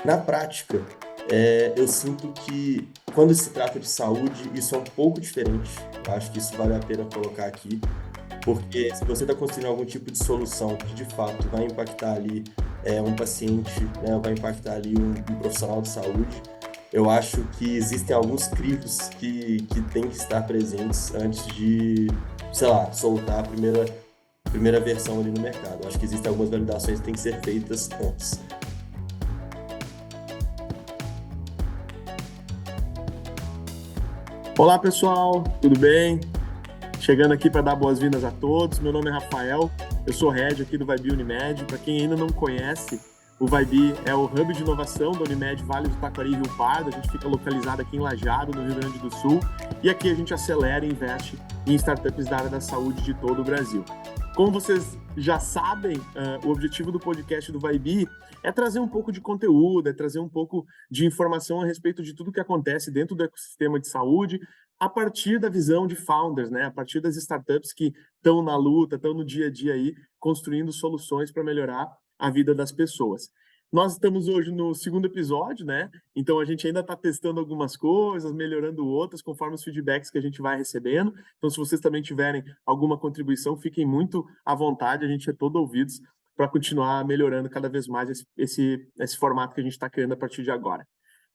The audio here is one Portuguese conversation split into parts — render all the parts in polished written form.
Na prática, eu sinto que quando se trata de saúde, isso é um pouco diferente. Eu acho que isso vale a pena colocar aqui, porque se você está construindo algum tipo de solução que de fato vai impactar ali um paciente, né, vai impactar ali um profissional de saúde, eu acho que existem alguns crivos que têm que estar presentes antes de, sei lá, soltar a primeira versão ali no mercado. Eu acho que existem algumas validações que têm que ser feitas antes. Olá, pessoal, tudo bem? Chegando aqui para dar boas-vindas a todos. Meu nome é Rafael, eu sou head aqui do Vibe Unimed. Para quem ainda não conhece, o Vibe é o hub de inovação da Unimed Vale do Taquari e Rio Pardo. A gente fica localizado aqui em Lajeado, no Rio Grande do Sul, e aqui a gente acelera e investe em startups da área da saúde de todo o Brasil. Como vocês já sabem, o objetivo do podcast do Vibe é trazer um pouco de conteúdo, é trazer um pouco de informação a respeito de tudo que acontece dentro do ecossistema de saúde, a partir da visão de founders, né? A partir das startups que estão na luta, estão no dia a dia aí, construindo soluções para melhorar a vida das pessoas. Nós estamos hoje no segundo episódio, né? Então a gente ainda está testando algumas coisas, melhorando outras, conforme os feedbacks que a gente vai recebendo. Então, se vocês também tiverem alguma contribuição, fiquem muito à vontade, a gente é todo ouvidos para continuar melhorando cada vez mais esse formato que a gente está criando a partir de agora.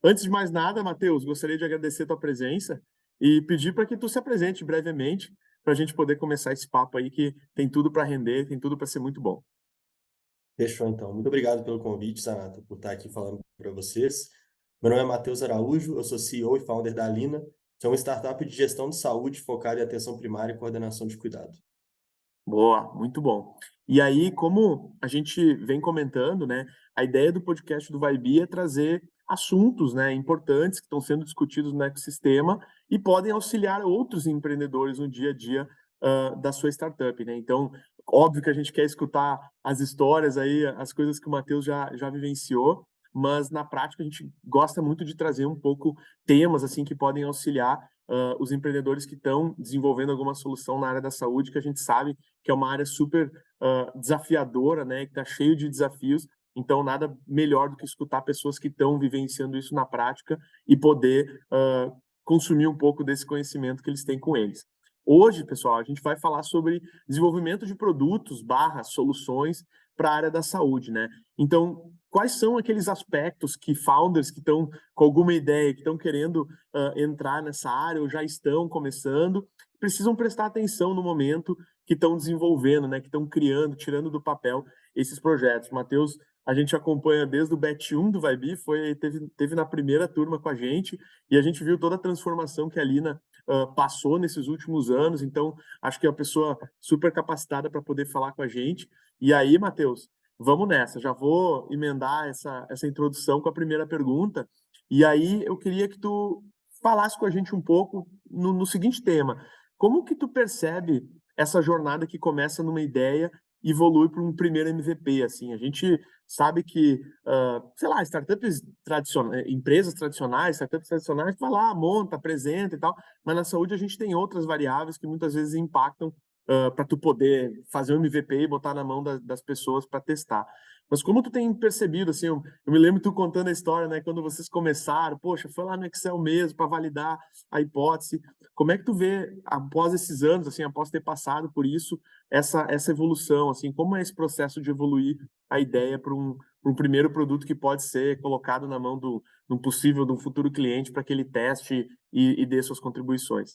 Antes de mais nada, Matheus, gostaria de agradecer a tua presença e pedir para que tu se apresente brevemente para a gente poder começar esse papo aí que tem tudo para render, tem tudo para ser muito bom. Fechou, então. Muito obrigado pelo convite, Sanata, por estar aqui falando para vocês. Meu nome é Matheus Araújo, eu sou CEO e founder da Alina, que é uma startup de gestão de saúde focada em atenção primária e coordenação de cuidado. Boa, muito bom. E aí, como a gente vem comentando, né, a ideia do podcast do Vibe é trazer assuntos, né, importantes que estão sendo discutidos no ecossistema e podem auxiliar outros empreendedores no dia a dia da sua startup, né? Então, óbvio que a gente quer escutar as histórias aí, as coisas que o Matheus já vivenciou, mas na prática a gente gosta muito de trazer um pouco temas assim que podem auxiliar os empreendedores que estão desenvolvendo alguma solução na área da saúde, que a gente sabe que é uma área super desafiadora, né? Que está cheio de desafios. Então, nada melhor do que escutar pessoas que estão vivenciando isso na prática e poder consumir um pouco desse conhecimento que eles têm com eles. Hoje, pessoal, a gente vai falar sobre desenvolvimento de produtos barra soluções para a área da saúde, né? Então, quais são aqueles aspectos que founders que estão com alguma ideia, que estão querendo entrar nessa área ou já estão começando, precisam prestar atenção no momento que estão desenvolvendo, né, que estão criando, tirando do papel esses projetos. Matheus, a gente acompanha desde o Batch 1 do Vibe, teve na primeira turma com a gente, e a gente viu toda a transformação que a Lina passou nesses últimos anos, então acho que é uma pessoa super capacitada para poder falar com a gente. E aí, Matheus, vamos nessa, já vou emendar essa introdução com a primeira pergunta, e aí eu queria que tu falasse com a gente um pouco no seguinte tema: como que tu percebe essa jornada que começa numa ideia e evolui para um primeiro MVP, assim? A gente sabe que, sei lá, startups tradicionais, empresas tradicionais, startups tradicionais, vai lá, monta, apresenta e tal, mas na saúde a gente tem outras variáveis que muitas vezes impactam para tu poder fazer um MVP e botar na mão das pessoas para testar. Mas como tu tem percebido, assim, eu me lembro tu contando a história, né, quando vocês começaram, poxa, foi lá no Excel mesmo para validar a hipótese. Como é que tu vê, após esses anos, assim, após ter passado por isso, essa evolução, assim, como é esse processo de evoluir a ideia para um primeiro produto que pode ser colocado na mão de um possível, de um futuro cliente para que ele teste e dê suas contribuições?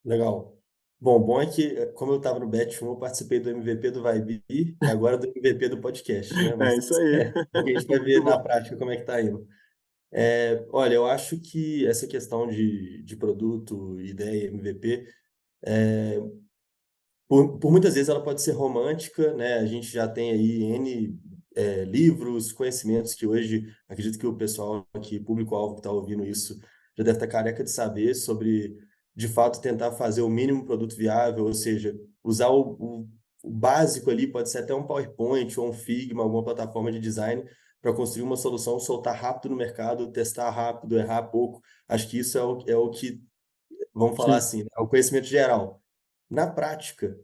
Legal. Bom é que, como eu estava no Batch 1, eu participei do MVP do Vibe e agora do MVP do podcast, né? É Mas isso aí. a gente vai Muito ver na bom. prática como é que está indo. Olha, eu acho que essa questão de produto, ideia, MVP, por muitas vezes ela pode ser romântica, né? A gente já tem aí N livros, conhecimentos que hoje, acredito que o pessoal aqui, público-alvo que está ouvindo isso, já deve estar careca de saber sobre, de fato, tentar fazer o mínimo produto viável, ou seja, usar o básico ali, pode ser até um PowerPoint ou um Figma, alguma plataforma de design, para construir uma solução, soltar rápido no mercado, testar rápido, errar pouco. Acho que isso é o que, vamos falar Sim. assim, né? É o conhecimento geral. Na prática,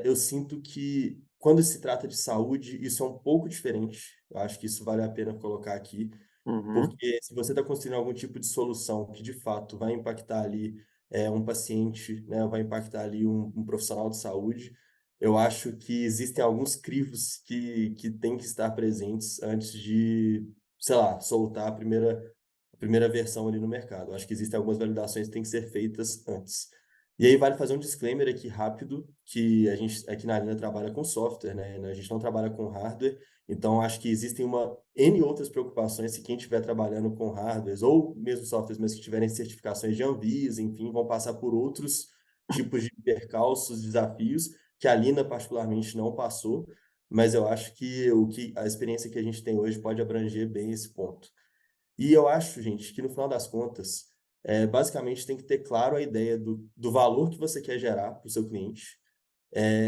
eu sinto que quando se trata de saúde, isso é um pouco diferente. Eu acho que isso vale a pena colocar aqui, Uhum. porque se você está construindo algum tipo de solução que de fato vai impactar ali um paciente, né, vai impactar ali um profissional de saúde, eu acho que existem alguns crivos que têm que estar presentes antes de, sei lá, soltar a primeira versão ali no mercado. Eu acho que existem algumas validações que têm que ser feitas antes. E aí vale fazer um disclaimer aqui rápido, que a gente aqui na Lina trabalha com software, né? A gente não trabalha com hardware, então acho que existem uma N outras preocupações se quem estiver trabalhando com hardwares ou mesmo softwares, mas que tiverem certificações de Anvisa, enfim, vão passar por outros tipos de percalços, desafios, que a Lina particularmente não passou, mas eu acho que a experiência que a gente tem hoje pode abranger bem esse ponto. E eu acho, gente, que no final das contas, basicamente tem que ter claro a ideia do valor que você quer gerar para o seu cliente.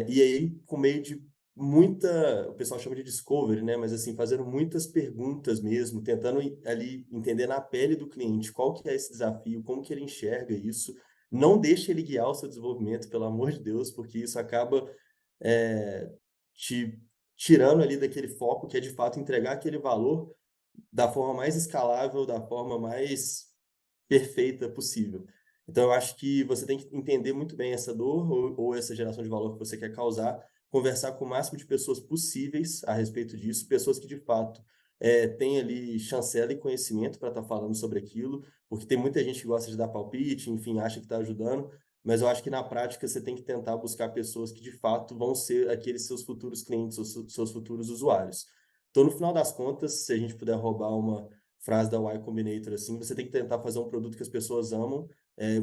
E aí, com meio de o pessoal chama de discovery, né? Mas assim, fazendo muitas perguntas mesmo, tentando ali entender na pele do cliente qual que é esse desafio, como que ele enxerga isso. Não deixe ele guiar o seu desenvolvimento, pelo amor de Deus, porque isso acaba eh, te tirando ali daquele foco que é de fato entregar aquele valor da forma mais escalável, da forma mais perfeita possível. Então eu acho que você tem que entender muito bem essa dor ou essa geração de valor que você quer causar, conversar com o máximo de pessoas possíveis a respeito disso, pessoas que de fato têm ali chancela e conhecimento para estar falando sobre aquilo, porque tem muita gente que gosta de dar palpite, enfim, acha que está ajudando, mas eu acho que na prática você tem que tentar buscar pessoas que de fato vão ser aqueles seus futuros clientes, ou seus futuros usuários. Então, no final das contas, se a gente puder roubar uma frase da Y Combinator, assim, você tem que tentar fazer um produto que as pessoas amam,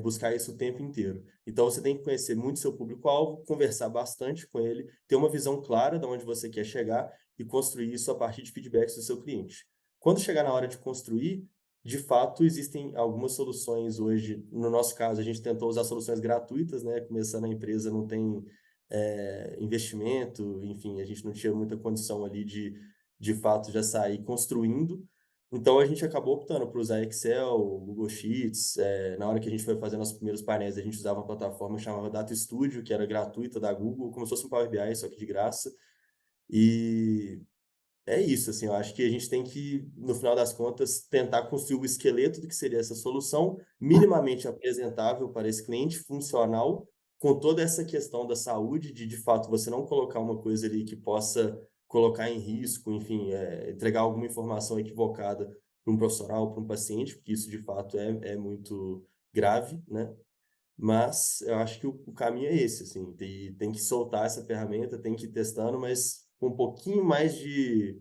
buscar isso o tempo inteiro. Então, você tem que conhecer muito seu público-alvo, conversar bastante com ele, ter uma visão clara de onde você quer chegar e construir isso a partir de feedbacks do seu cliente. Quando chegar na hora de construir, de fato, existem algumas soluções hoje. No nosso caso, a gente tentou usar soluções gratuitas, né? Começando a empresa não tem investimento, enfim, a gente não tinha muita condição ali de fato já sair construindo. Então a gente acabou optando por usar Excel, Google Sheets. Na hora que a gente foi fazer nossos primeiros painéis, a gente usava uma plataforma que chamava Data Studio, que era gratuita da Google, como se fosse um Power BI, só que de graça. E é isso, assim, eu acho que a gente tem que, no final das contas, tentar construir o esqueleto do que seria essa solução, minimamente apresentável para esse cliente, funcional, com toda essa questão da saúde, de fato, você não colocar uma coisa ali que possa colocar em risco, enfim, entregar alguma informação equivocada para um profissional, para um paciente, porque isso, de fato, é muito grave, né? Mas eu acho que o caminho é esse, assim, tem que soltar essa ferramenta, tem que ir testando, mas com um pouquinho mais de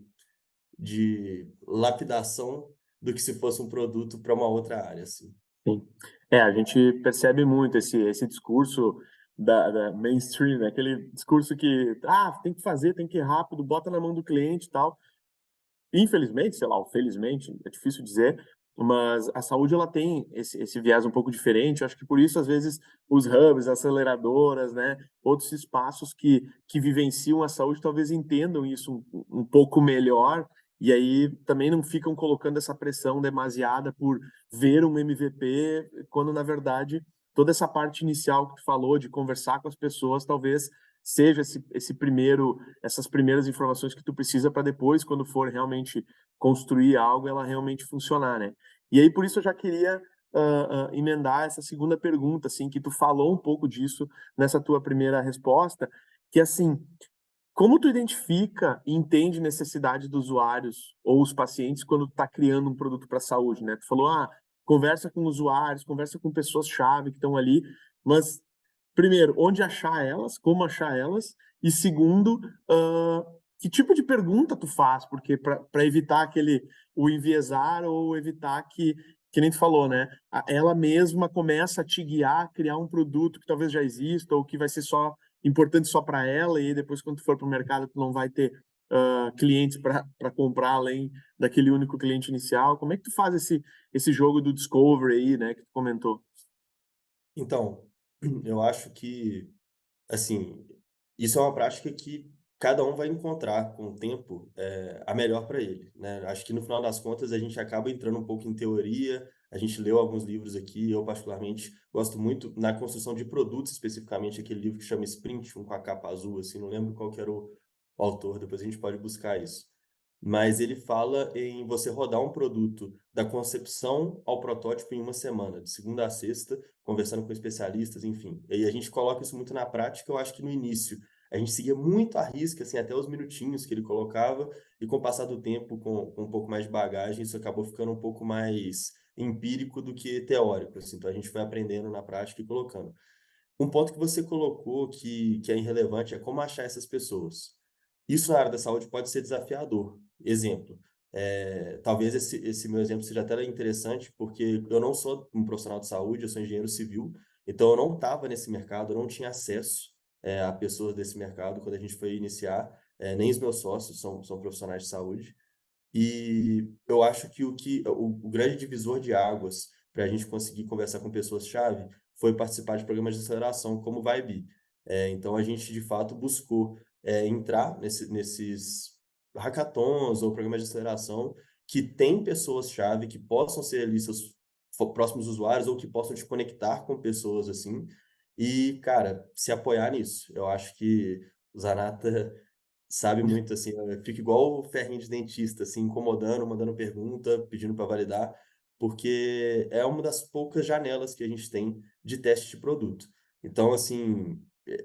lapidação do que se fosse um produto para uma outra área, assim. Sim. A gente percebe muito esse discurso da mainstream, né, aquele discurso que, tem que fazer, tem que ir rápido, bota na mão do cliente e tal. Infelizmente, sei lá, ou felizmente, é difícil dizer, mas a saúde ela tem esse viés um pouco diferente. Eu acho que por isso, às vezes, os hubs, aceleradoras, né, outros espaços que vivenciam a saúde talvez entendam isso um pouco melhor e aí também não ficam colocando essa pressão demasiada por ver um MVP, quando na verdade toda essa parte inicial que tu falou de conversar com as pessoas talvez seja esse primeiro essas primeiras informações que tu precisa para depois, quando for realmente construir algo, ela realmente funcionar, né? E aí, por isso, eu já queria emendar essa segunda pergunta, assim, que tu falou um pouco disso nessa tua primeira resposta, que assim, como tu identifica e entende necessidade dos usuários ou os pacientes quando tu está criando um produto para a saúde, né? Tu falou, conversa com usuários, conversa com pessoas-chave que estão ali, mas primeiro, onde achar elas, como achar elas, e segundo, que tipo de pergunta tu faz, porque para evitar o enviesar ou evitar que nem tu falou, né? Ela mesma começa a te guiar a criar um produto que talvez já exista ou que vai ser só importante só para ela, e aí depois quando tu for para o mercado tu não vai ter clientes para comprar além daquele único cliente inicial. Como é que tu faz esse jogo do discovery aí, né, que tu comentou? Então, eu acho que, assim, isso é uma prática que cada um vai encontrar com o tempo, a melhor para ele, né. Acho que no final das contas a gente acaba entrando um pouco em teoria, a gente leu alguns livros aqui, eu particularmente gosto muito na construção de produtos, especificamente aquele livro que chama Sprint, um com a capa azul, assim, não lembro qual que era o autor, depois a gente pode buscar isso. Mas ele fala em você rodar um produto da concepção ao protótipo em uma semana, de segunda a sexta, conversando com especialistas, enfim. E a gente coloca isso muito na prática, eu acho que no início a gente seguia muito à risca, assim, até os minutinhos que ele colocava, e com o passar do tempo, com um pouco mais de bagagem, isso acabou ficando um pouco mais empírico do que teórico, assim. Então a gente foi aprendendo na prática e colocando. Um ponto que você colocou que é irrelevante é como achar essas pessoas. Isso na área da saúde pode ser desafiador. Exemplo, talvez esse meu exemplo seja até interessante, porque eu não sou um profissional de saúde, eu sou engenheiro civil, então eu não estava nesse mercado, eu não tinha acesso, a pessoas desse mercado quando a gente foi iniciar, nem os meus sócios são profissionais de saúde. E eu acho que o grande divisor de águas para a gente conseguir conversar com pessoas-chave foi participar de programas de aceleração como o Vibe. Então a gente de fato buscou, entrar nesses hackathons ou programas de aceleração que tem pessoas-chave que possam ser ali seus próximos usuários ou que possam te conectar com pessoas assim, e cara, se apoiar nisso. Eu acho que o Zanata sabe muito, assim, fica igual o ferrinho de dentista, assim, incomodando, mandando pergunta, pedindo para validar, porque é uma das poucas janelas que a gente tem de teste de produto. Então, assim,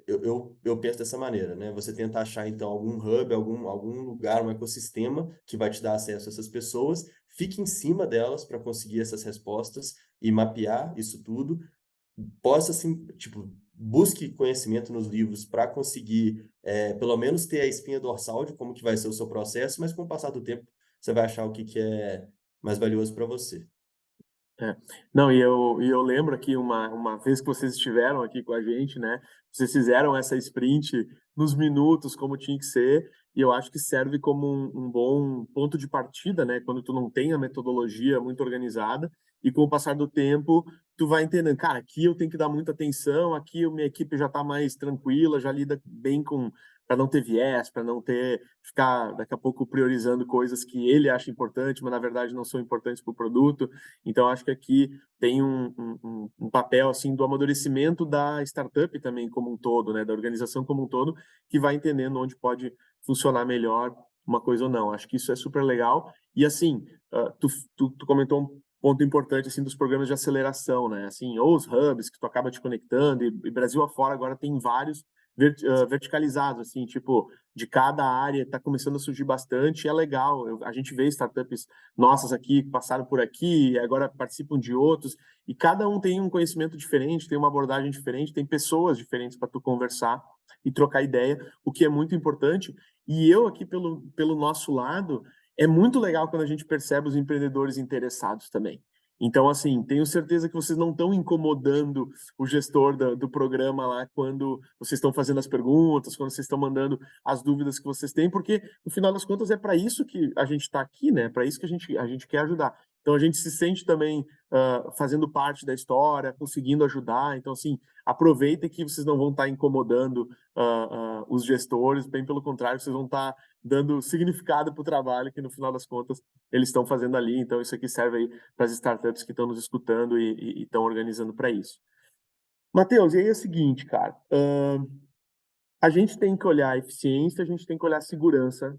eu penso dessa maneira, né, você tenta achar, então, algum hub, algum lugar, um ecossistema que vai te dar acesso a essas pessoas, fique em cima delas para conseguir essas respostas e mapear isso tudo, possa assim, tipo, busque conhecimento nos livros para conseguir, pelo menos ter a espinha dorsal de como que vai ser o seu processo, mas com o passar do tempo você vai achar o que que é mais valioso para você. É. Não, e eu lembro aqui uma vez que vocês estiveram aqui com a gente, né, vocês fizeram essa sprint nos minutos, como tinha que ser, e eu acho que serve como um bom ponto de partida, né, quando tu não tem a metodologia muito organizada, e com o passar do tempo, tu vai entendendo, cara, aqui eu tenho que dar muita atenção, aqui a minha equipe já está mais tranquila, já lida bem com, para não ter viés, para não ter, ficar daqui a pouco priorizando coisas que ele acha importante, mas na verdade não são importantes para o produto. Então, acho que aqui tem um papel assim do amadurecimento da startup também como um todo, né, da organização como um todo, que vai entendendo onde pode funcionar melhor uma coisa ou não. Acho que isso é super legal. E assim, tu comentou um ponto importante assim dos programas de aceleração, né? Assim, ou os hubs que tu acaba te conectando, e Brasil afora agora tem vários verticalizados, assim, tipo, de cada área está começando a surgir bastante, e é legal. A gente vê startups nossas aqui que passaram por aqui e agora participam de outros, e cada um tem um conhecimento diferente, tem uma abordagem diferente, tem pessoas diferentes para tu conversar e trocar ideia, o que é muito importante. E eu aqui pelo nosso lado, é muito legal quando a gente percebe os empreendedores interessados também. Então, assim, tenho certeza que vocês não estão incomodando o gestor do programa lá quando vocês estão fazendo as perguntas, quando vocês estão mandando as dúvidas que vocês têm, porque no final das contas é para isso que a gente está aqui, né? Para isso que a gente quer ajudar. Então a gente se sente também fazendo parte da história, conseguindo ajudar. Então, assim, aproveitem que vocês não vão estar incomodando os gestores, bem pelo contrário, vocês vão estar dando significado para o trabalho que no final das contas eles estão fazendo ali. Então, isso aqui serve aí para as startups que estão nos escutando e estão organizando para isso. Matheus, e aí é o seguinte, cara, a gente tem que olhar a eficiência, a gente tem que olhar a segurança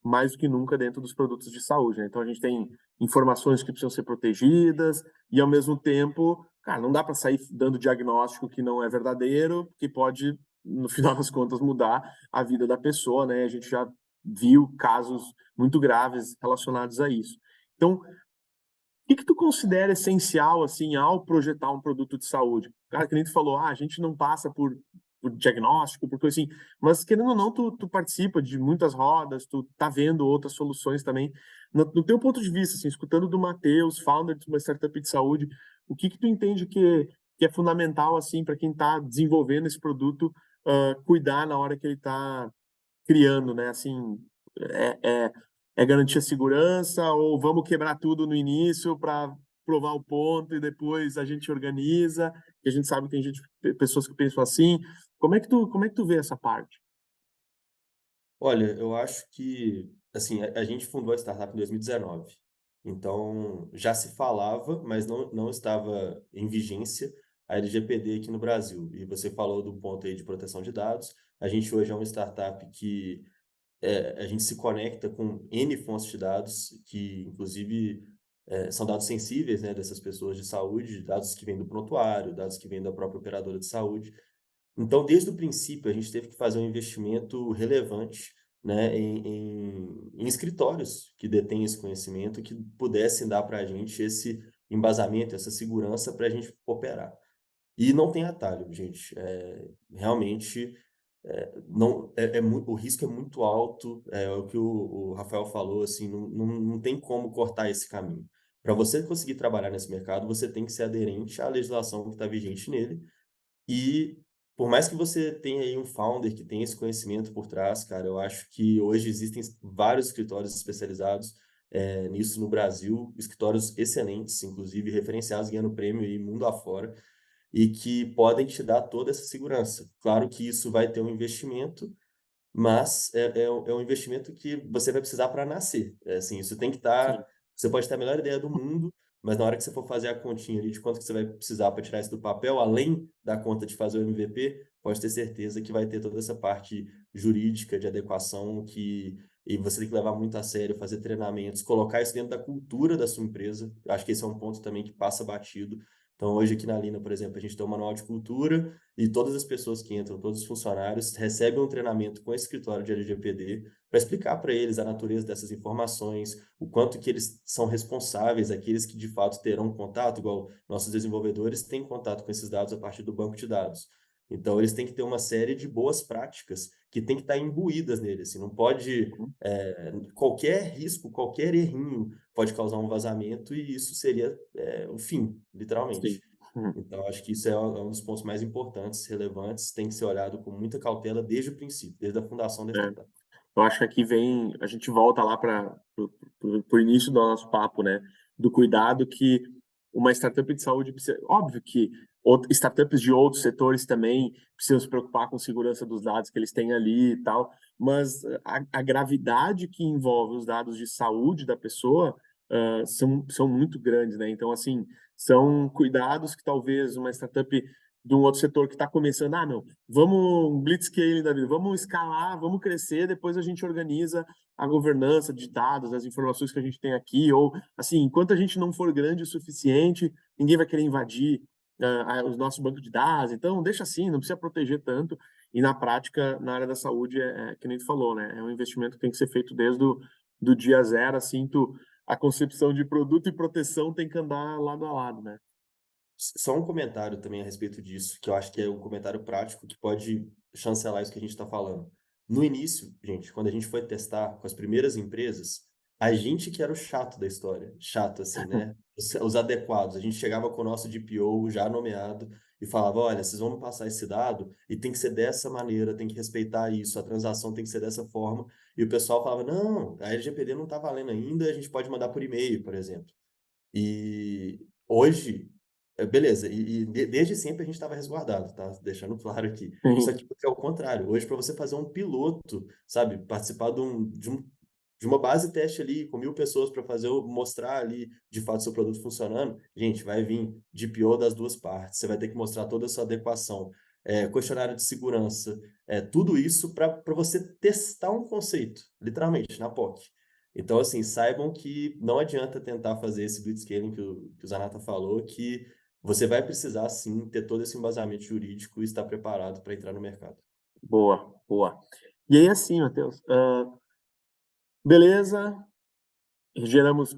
mais do que nunca dentro dos produtos de saúde, né? Então a gente tem informações que precisam ser protegidas e ao mesmo tempo, cara, não dá para sair dando diagnóstico que não é verdadeiro, que pode no final das contas mudar a vida da pessoa, né? A gente já viu casos muito graves relacionados a isso. Então, o que tu considera essencial, assim, ao projetar um produto de saúde? Cara, que nem tu falou, a gente não passa por diagnóstico, por coisa assim, mas querendo ou não, tu participa de muitas rodas, tu tá vendo outras soluções também. No teu ponto de vista, assim, escutando do Matheus, founder de uma startup de saúde, o que tu entende que é fundamental, assim, para quem está desenvolvendo esse produto, cuidar na hora que ele está criando, né? Assim, é, é, é garantir a segurança ou vamos quebrar tudo no início para provar o ponto e depois a gente organiza, que a gente sabe que tem gente, pessoas que pensam assim. Como é que tu vê essa parte? Olha, eu acho que, assim, a gente fundou a startup em 2019, então já se falava, mas não estava em vigência a LGPD aqui no Brasil. E você falou do ponto aí de proteção de dados, a gente hoje é uma startup que a gente se conecta com N fontes de dados, que inclusive são dados sensíveis, né, dessas pessoas de saúde, dados que vêm do prontuário, dados que vêm da própria operadora de saúde. Então, desde o princípio, a gente teve que fazer um investimento relevante, né, em escritórios que detêm esse conhecimento, que pudessem dar para a gente esse embasamento, essa segurança para a gente operar. E não tem atalho, gente. Realmente, não, o risco é muito alto, é o que o Rafael falou, assim, não tem como cortar esse caminho. Para você conseguir trabalhar nesse mercado, você tem que ser aderente à legislação que está vigente nele, e por mais que você tenha aí um founder que tem esse conhecimento por trás, cara, eu acho que hoje existem vários escritórios especializados nisso no Brasil, escritórios excelentes, inclusive referenciados, ganhando prêmio aí mundo afora, e que podem te dar toda essa segurança. Claro que isso vai ter um investimento, mas é um investimento que você vai precisar para nascer. Assim, isso tem que estar. Sim. Você pode ter a melhor ideia do mundo, mas na hora que você for fazer a continha ali de quanto que você vai precisar para tirar isso do papel, além da conta de fazer o MVP, pode ter certeza que vai ter toda essa parte jurídica de adequação e você tem que levar muito a sério, fazer treinamentos, colocar isso dentro da cultura da sua empresa. Eu acho que esse é um ponto também que passa batido. Então, hoje aqui na Lina, por exemplo, a gente tem um manual de cultura e todas as pessoas que entram, todos os funcionários, recebem um treinamento com esse escritório de LGPD para explicar para eles a natureza dessas informações, o quanto que eles são responsáveis, aqueles que de fato terão contato, igual nossos desenvolvedores têm contato com esses dados a partir do banco de dados. Então, eles têm que ter uma série de boas práticas que têm que estar imbuídas nele. Assim, não pode. Uhum. Qualquer risco, qualquer errinho pode causar um vazamento e isso seria o fim, Sim. literalmente. Uhum. Então, acho que isso é um dos pontos mais importantes, relevantes, tem que ser olhado com muita cautela desde o princípio, desde a fundação da É. startup. Eu acho que aqui vem, a gente volta lá para o início do nosso papo, né? Do cuidado que uma startup de saúde precisa. Óbvio que startups de outros setores também precisam se preocupar com segurança dos dados que eles têm ali e tal, mas a gravidade que envolve os dados de saúde da pessoa são muito grandes, né? Então, assim, são cuidados que talvez uma startup de um outro setor que está começando, não, vamos um blitzscaling da vida, vamos escalar, vamos crescer, depois a gente organiza a governança de dados, as informações que a gente tem aqui, ou assim, enquanto a gente não for grande o suficiente, ninguém vai querer invadir os nossos bancos de dados, então deixa assim, não precisa proteger tanto, e na prática, na área da saúde, que nem tu falou, né, é um investimento que tem que ser feito desde do dia zero, assim, a concepção de produto e proteção tem que andar lado a lado, né? Só um comentário também a respeito disso, que eu acho que é um comentário prático que pode chancelar isso que a gente está falando. No início, gente, quando a gente foi testar com as primeiras empresas, a gente que era o chato da história. Chato, assim, né? Os adequados. A gente chegava com o nosso DPO já nomeado e falava: olha, vocês vão me passar esse dado e tem que ser dessa maneira, tem que respeitar isso, a transação tem que ser dessa forma. E o pessoal falava: não, a LGPD não está valendo ainda, a gente pode mandar por e-mail, por exemplo. E hoje, beleza, desde sempre a gente estava resguardado, tá? Deixando claro aqui. Só Sim, que é o contrário. Hoje, para você fazer um piloto, sabe, participar de uma base teste ali com 1.000 pessoas para mostrar ali de fato seu produto funcionando, gente, vai vir DPO das duas partes. Você vai ter que mostrar toda a sua adequação, questionário de segurança, tudo isso para você testar um conceito, literalmente, na POC. Então, assim, saibam que não adianta tentar fazer esse blitzscaling que o Zanata falou, que você vai precisar, sim, ter todo esse embasamento jurídico e estar preparado para entrar no mercado. boa, boa. E aí, assim, Matheus, beleza,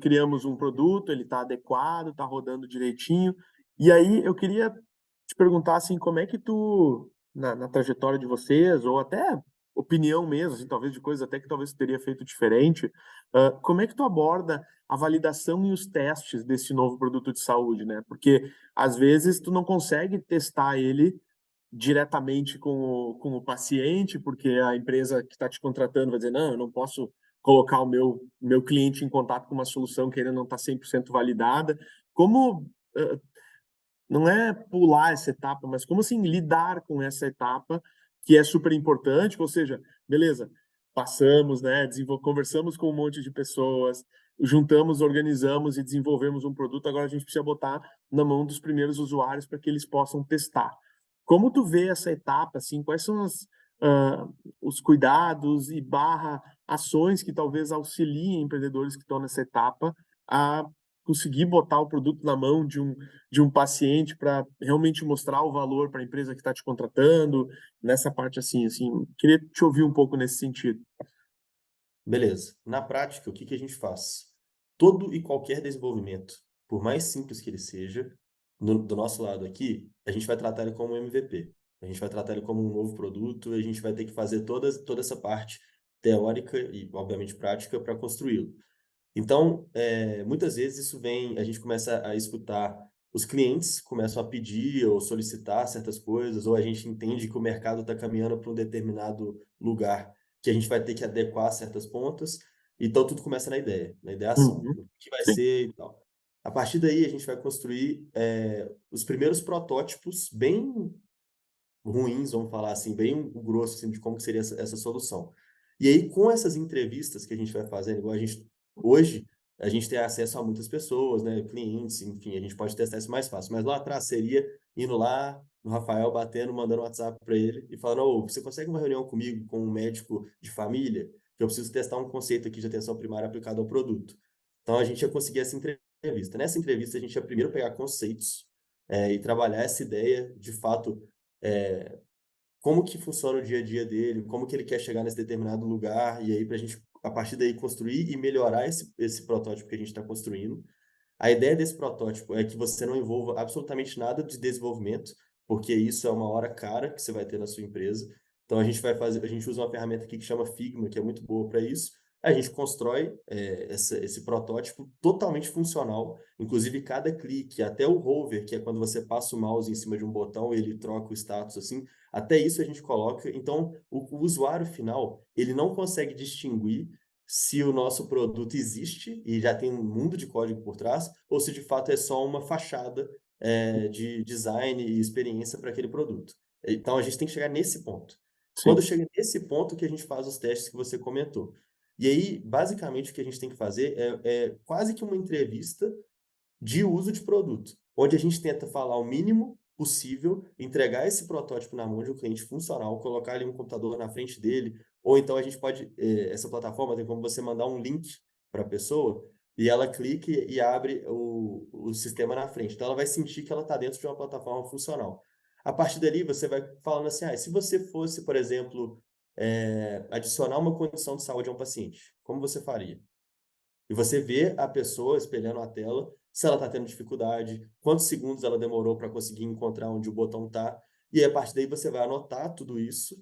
criamos um produto, ele está adequado, está rodando direitinho. E aí eu queria te perguntar assim, como é que tu, na trajetória de vocês, ou até opinião mesmo, assim, talvez de coisas até que talvez tu teria feito diferente, como é que tu aborda a validação e os testes desse novo produto de saúde, né? Porque às vezes tu não consegue testar ele diretamente com o paciente, porque a empresa que está te contratando vai dizer, não, eu não posso colocar o meu cliente em contato com uma solução que ainda não está 100% validada. Como, não é pular essa etapa, mas como assim lidar com essa etapa que é super importante, ou seja, beleza, passamos, né, conversamos com um monte de pessoas, juntamos, organizamos e desenvolvemos um produto, agora a gente precisa botar na mão dos primeiros usuários para que eles possam testar. Como tu vê essa etapa, assim, quais são ah, os cuidados e barra ações que talvez auxiliem empreendedores que estão nessa etapa a conseguir botar o produto na mão de um paciente para realmente mostrar o valor para a empresa que está te contratando, nessa parte assim, queria te ouvir um pouco nesse sentido. Beleza. Na prática, o que que a gente faz? Todo e qualquer desenvolvimento, por mais simples que ele seja, do nosso lado aqui, a gente vai tratar ele como um MVP. A gente vai tratar ele como um novo produto, e a gente vai ter que fazer toda essa parte teórica e, obviamente, prática para construí-lo. Então, muitas vezes isso vem, a gente começa a escutar, os clientes começam a pedir ou solicitar certas coisas, ou a gente entende que o mercado está caminhando para um determinado lugar que a gente vai ter que adequar certas pontas. Então, tudo começa na ideação, Uhum. o que vai Sim, ser e tal. A partir daí, a gente vai construir os primeiros protótipos bem ruins, vamos falar assim, bem o grosso assim, de como que seria essa solução. E aí, com essas entrevistas que a gente vai fazendo, igual a gente hoje, a gente tem acesso a muitas pessoas, né, clientes, enfim, a gente pode testar isso mais fácil. Mas lá atrás seria indo lá no Rafael, batendo, mandando um WhatsApp para ele e falando: "Ô, você consegue uma reunião comigo com um médico de família? Que eu preciso testar um conceito aqui de atenção primária aplicado ao produto." Então a gente ia conseguir essa entrevista. Nessa entrevista a gente ia primeiro pegar conceitos, e trabalhar essa ideia de fato, eh, como que funciona o dia a dia dele, como que ele quer chegar nesse determinado lugar, e aí para a gente, a partir daí, construir e melhorar esse protótipo que a gente está construindo. A ideia desse protótipo é que você não envolva absolutamente nada de desenvolvimento, porque isso é uma hora cara que você vai ter na sua empresa. Então a gente usa uma ferramenta aqui que chama Figma, que é muito boa para isso. A gente constrói esse protótipo totalmente funcional, inclusive cada clique, até o hover, que é quando você passa o mouse em cima de um botão e ele troca o status assim, até isso a gente coloca. Então o usuário final, ele não consegue distinguir se o nosso produto existe e já tem um mundo de código por trás, ou se de fato é só uma fachada, de design e experiência para aquele produto. Então a gente tem que chegar nesse ponto. Quando sim. chega nesse ponto que a gente faz os testes que você comentou. E aí, basicamente, o que a gente tem que fazer é quase que uma entrevista de uso de produto, onde a gente tenta falar o mínimo possível, entregar esse protótipo na mão de um cliente funcional, colocar ali um computador na frente dele, ou então a gente pode, essa plataforma tem como você mandar um link para a pessoa e ela clica e abre o sistema na frente. Então ela vai sentir que ela está dentro de uma plataforma funcional. A partir dali você vai falando assim, se você fosse, por exemplo, adicionar uma condição de saúde a um paciente, como você faria? E você vê a pessoa espelhando a tela, se ela está tendo dificuldade, quantos segundos ela demorou para conseguir encontrar onde o botão está, e aí, a partir daí você vai anotar tudo isso.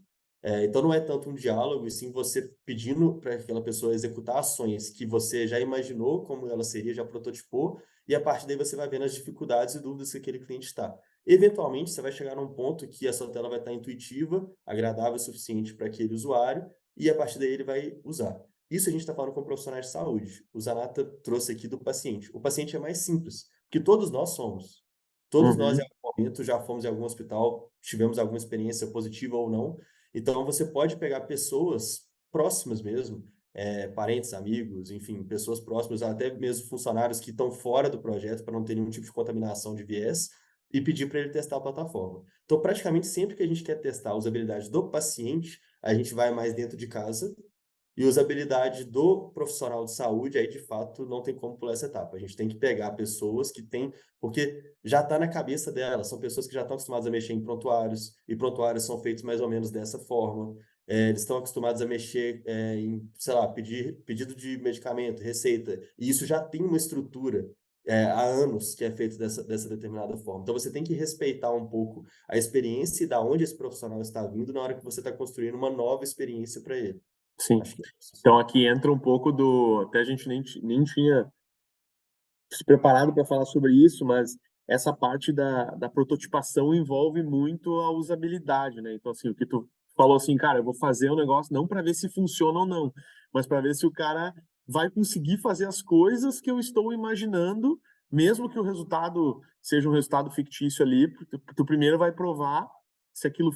Então não é tanto um diálogo, e sim você pedindo para aquela pessoa executar ações que você já imaginou como ela seria, já prototipou, e a partir daí você vai vendo as dificuldades e dúvidas que aquele cliente está. Eventualmente, você vai chegar num ponto que a sua tela vai estar intuitiva, agradável o suficiente para aquele usuário, e a partir daí ele vai usar. Isso a gente está falando com profissionais de saúde. O Zanata trouxe aqui do paciente. O paciente é mais simples, porque todos nós somos. Todos nós, em Uhum. algum momento, já fomos em algum hospital, tivemos alguma experiência positiva ou não. Então, você pode pegar pessoas próximas mesmo, parentes, amigos, enfim, pessoas próximas, até mesmo funcionários que estão fora do projeto para não ter nenhum tipo de contaminação de viés, e pedir para ele testar a plataforma. Então, praticamente sempre que a gente quer testar a usabilidade do paciente, a gente vai mais dentro de casa, e usabilidade do profissional de saúde, aí de fato não tem como pular essa etapa. A gente tem que pegar pessoas que têm, porque já está na cabeça delas, são pessoas que já estão acostumadas a mexer em prontuários, e prontuários são feitos mais ou menos dessa forma. Eles estão acostumados a mexer em, sei lá, pedido de medicamento, receita, e isso já tem uma estrutura há anos que é feito dessa determinada forma. Então você tem que respeitar um pouco a experiência e da onde esse profissional está vindo na hora que você está construindo uma nova experiência para ele. Sim. Acho que é isso, Então assim. aqui entra um pouco do. Até a gente nem tinha se preparado para falar sobre isso, mas essa parte da prototipação envolve muito a usabilidade, né? Então, assim, o que tu falou assim, cara, eu vou fazer um negócio não para ver se funciona ou não, mas para ver se o cara vai conseguir fazer as coisas que eu estou imaginando, mesmo que o resultado seja um resultado fictício ali, tu primeiro vai provar se aquilo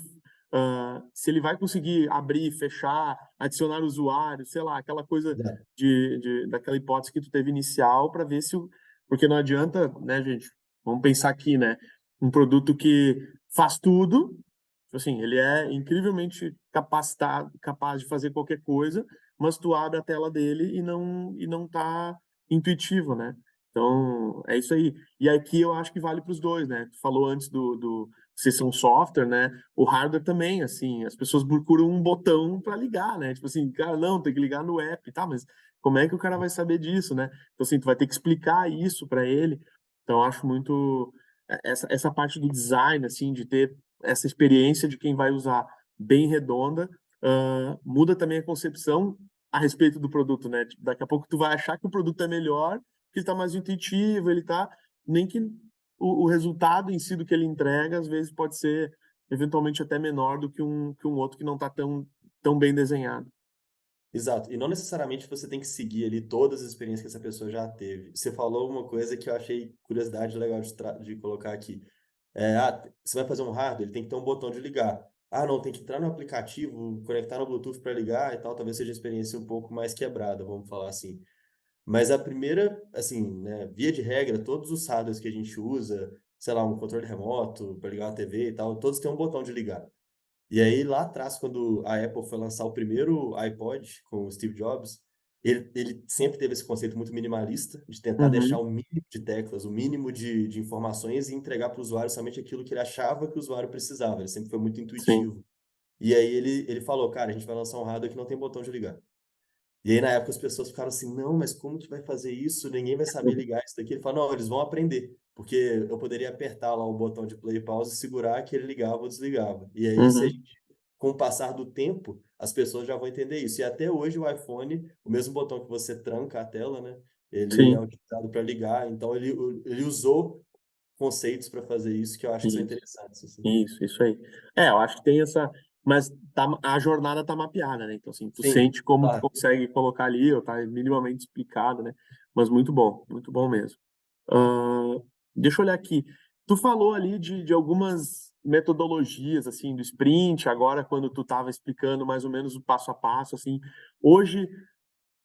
se ele vai conseguir abrir, fechar, adicionar usuário, sei lá, aquela coisa Exato. daquela hipótese que tu teve inicial para ver se o, porque não adianta, né, gente? Vamos pensar aqui, né? Um produto que faz tudo, Tipo assim, ele é incrivelmente capacitado, capaz de fazer qualquer coisa, mas tu abre a tela dele e não tá intuitivo, né? Então, é isso aí. E aqui eu acho que vale para os dois, né? Tu falou antes do vocês são software, né? O hardware também, assim, as pessoas procuram um botão para ligar, né? Tipo assim, cara, não, tem que ligar no app, tá? Mas como é que o cara vai saber disso, né? Então, assim, tu vai ter que explicar isso para ele. Então, eu acho muito essa parte do design, assim, de ter essa experiência de quem vai usar bem redonda, muda também a concepção a respeito do produto, né? Tipo, daqui a pouco tu vai achar que o produto é melhor, que ele tá mais intuitivo, ele tá nem que o resultado em si do que ele entrega às vezes pode ser eventualmente até menor do que um outro que não tá tão bem desenhado. Exato. E não necessariamente você tem que seguir ali todas as experiências que essa pessoa já teve. Você falou uma coisa que eu achei curiosidade legal de colocar aqui. Você vai fazer um hardware, ele tem que ter um botão de ligar. Ah, não, tem que entrar no aplicativo, conectar no Bluetooth para ligar e tal. Talvez seja uma experiência um pouco mais quebrada, vamos falar assim. Mas a primeira, assim, né, via de regra, todos os hardwares que a gente usa, sei lá, um controle remoto para ligar uma TV e tal, todos têm um botão de ligar. E aí, lá atrás, quando a Apple foi lançar o primeiro iPod com o Steve Jobs, ele sempre teve esse conceito muito minimalista, de tentar deixar Uhum, o mínimo de teclas, o mínimo de informações e entregar para o usuário somente aquilo que ele achava que o usuário precisava. Ele sempre foi muito sim. intuitivo. E aí ele falou, cara, a gente vai lançar um hardware que não tem botão de ligar. E aí, na época, as pessoas ficaram assim: "Não, mas como que vai fazer isso? Ninguém vai saber ligar isso daqui". Ele falou: "Não, eles vão aprender, porque eu poderia apertar lá o botão de play e pause e segurar que ele ligava ou desligava". E aí, se a Uhum, gente com o passar do tempo, as pessoas já vão entender isso. E até hoje o iPhone, o mesmo botão que você tranca a tela, né, ele é sim. utilizado para ligar, então ele usou conceitos para fazer isso que eu acho que são Isso. interessantes, assim. Isso aí. É, eu acho que tem essa. Mas a jornada tá mapeada, né? Então, assim, tu Sim, sente como tu claro. consegue colocar ali, ou tá minimamente explicado, né? Mas muito bom mesmo. Ahn, deixa eu olhar aqui. Tu falou ali de algumas metodologias, assim, do sprint, agora quando tu estava explicando mais ou menos o passo a passo, assim. Hoje,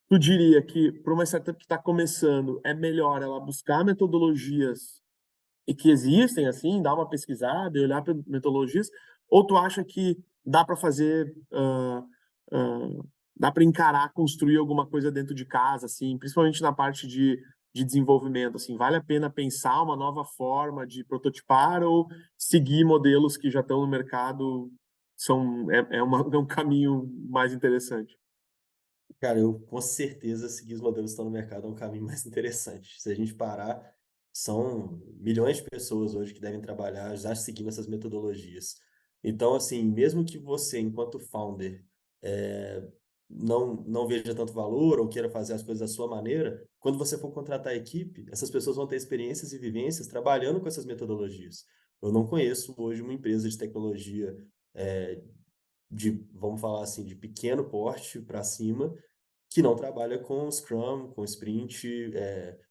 tu diria que para uma startup que está começando, é melhor ela buscar metodologias e que existem, assim, dar uma pesquisada e olhar para metodologias, ou tu acha que dá para fazer, dá para encarar, construir alguma coisa dentro de casa, assim, principalmente na parte de desenvolvimento, assim, vale a pena pensar uma nova forma de prototipar ou seguir modelos que já estão no mercado é um caminho mais interessante? Cara, eu com certeza seguir os modelos que estão no mercado é um caminho mais interessante. Se a gente parar, são milhões de pessoas hoje que devem trabalhar já seguindo essas metodologias. Então, assim, mesmo que você, enquanto founder, eh, não veja tanto valor ou queira fazer as coisas da sua maneira, quando você for contratar a equipe, essas pessoas vão ter experiências e vivências trabalhando com essas metodologias. Eu não conheço hoje uma empresa de tecnologia, eh, vamos falar assim, de pequeno porte para cima, que não trabalha com Scrum, com Sprint,